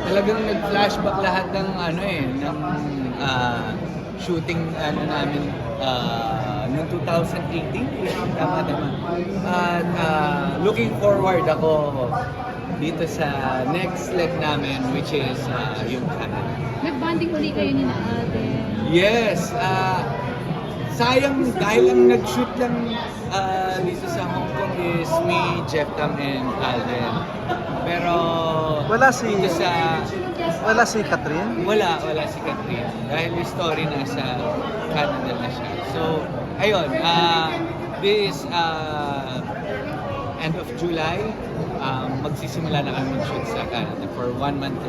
talagang nag-flashback lahat ng ano ng shooting ano namin noong 2018, tama. At looking forward ako dito sa next leg namin, which is yung Canada. Nag-bonding uli kayo ni Alden. Yes, sayang dahil ang nag-shoot lang dito sa Hong Kong is me, Jeff Tam, and Alden. Pero Wala si dito sa Catherine? wala si Catherine dahil yung story nasa Canada na siya. So, ayun, this end of July, magsisimula na kami mag-shoot sa Canada for 1 month.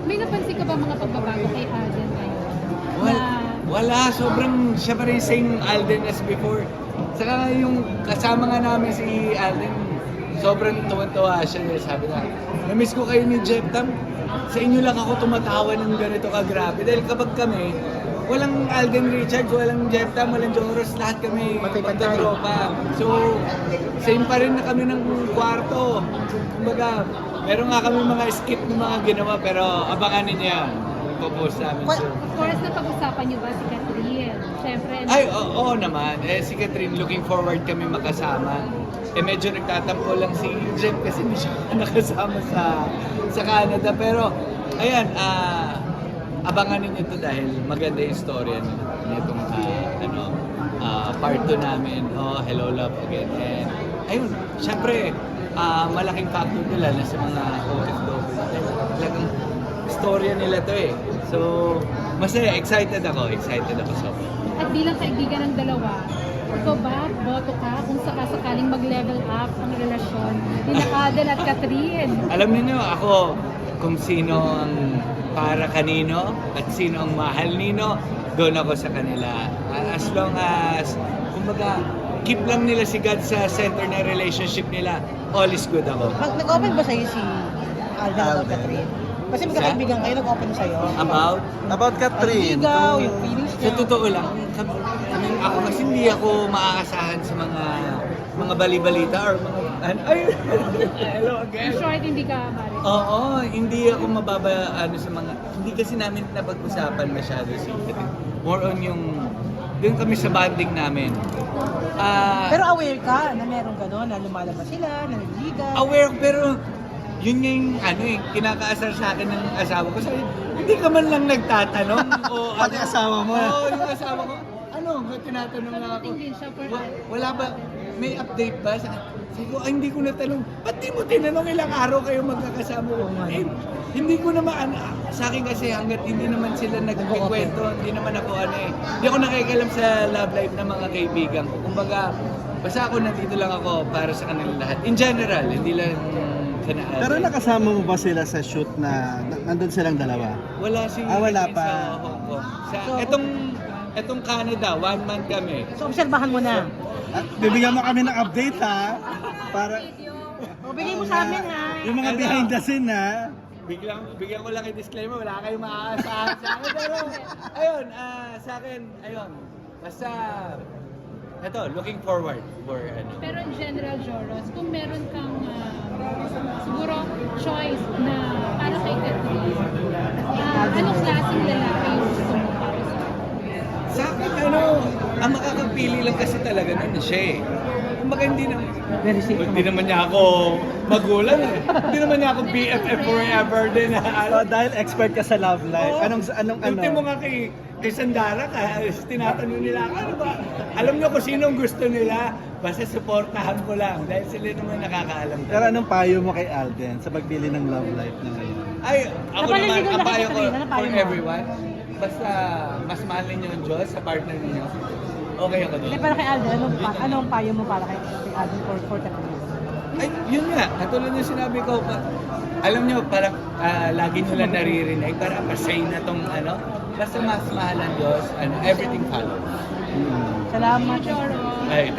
May napansin ka ba mga pagbabago kay Alden ngayon? Wala, sobrang siya pa rin same Alden as before. Saka yung kasama nga namin si Alden, sobrang tuwan-tuwa siya. Sabi na, na-miss ko kayo ni Jeff Tam. Sa inyo lang ako tumatawa ng ganito kagrabe. Dahil kapag kami, walang Alden Richards, walang Jeff Tam, walang Joros, lahat kami magkatropa. So, same pa rin na kami ng kwarto. Kumbaga, meron nga kami mga skit ng mga ginawa, pero abangan ninyo yan. Ipopost namin soon. Of course, napag-usapan niyo ba si Catherine? Siyempre. Ay, oo naman. Si Catherine, looking forward kami makasama. Medyo nagtatampo lang si Jeff kasi hindi siya nakasama sa Canada. Pero, ayan, abangan ninyo ito dahil maganda yung storya nitong part 2 namin. Oh, Hello Love Again. And, ayun, syempre, malaking factor nila na sa mga OFW. Talagang storya nila to eh. So, masaya, excited ako sobrang. At bilang kaibigan ng dalawa, ikaw ba, boto ka kung sakasakaling mag-level up ang relasyon ni Alden at Catherine? Alam niyo ako kung sino ang para kanino at sino ang mahal nino, doon ako sa kanila. As long as, kumbaga, keep lang nila si God sa center ng relationship nila, all is good ako. Nag-open ba sa'yo si Alden about Catherine? Kasi magkakaibigan kayo, nag-open sa'yo. About Catherine. Ikaw, yung feelings sa niya. totoo lang, ako kasi hindi ako maaasahan sa mga bali-balita or mga hello again. In short, hindi ka married. Oo, hindi ako sa mga, hindi kasi namin napag-usapan masyado si Catherine. More on yung, doon kami sa bonding namin. Pero aware ka na meron gano'n, na lumalabas sila, na nagligan. Aware, pero yun nga yung kinakaasar sa akin ng asawa ko. Sabi, hindi ka man lang nagtatanong. O, Pati asawa mo. Oo, yung asawa ko. Ano, tinatanong lang ako. Dumating din siya for Wala ba? May update ba? Sabi ko, hindi ko natanong. Ba't di mo tinanong ilang araw kayo magkakasama? Hindi ko naman, sa akin kasi hanggat hindi naman sila nagkikwento, hindi naman ako hindi ako nakikialam sa love life ng mga kaibigan ko. Kumbaga, basta ako nandito lang ako para sa kanilang lahat. In general, hindi lang kanaan. Pero nakasama mo ba sila sa shoot na nandun silang dalawa? Wala si wala pa. sa Hong Kong. Etong Canada, 1 month kami. So, obserbahan mo na. Bibigyan mo kami ng update ha. Para O, bigay mo sa amin ha. yung mga behind the scene ha. Bigyan ko lang yung disclaimer, wala kayong maaasahan sa akin. Pero, ayun, sa akin, ayun, basta, ito, looking forward for, Pero in general, Joros, kung meron kang siguro choice na para kay Catherine, anong klaseng lalaki yung gusto mo para sa sa akin, ang makakapili lang kasi talaga nun siya eh. Kumbaga Very safe. hindi naman niya ako magulang eh. Hindi naman niya ako BFF forever din. So, dahil expert ka sa love life, Oo. anong Ultimo nga kay Sandara, tinatanong nila, ano ba? Alam niyo kung sinong gusto nila, basta suportahan ko lang dahil sila naman nakakaalam. Pero anong payo mo kay Alden sa pagpili ng love life na ngayon? Ay, ako naman, Napaliligaw na ang payo kita ko rin, ano payo for mo? everyone, basta mas mahal ninyo yung Diyos sa partner ninyo, okay ako doon. Hindi, para kay Alden, anong payo mo para kay Alden for Catherine? Ay, yun nga, katulad yung sinabi ko, alam nyo, parang lagi nyo lang naririnig, parang pasay na tong basta mas mahal ang Diyos, everything follows. Salamat. Joros? Ay,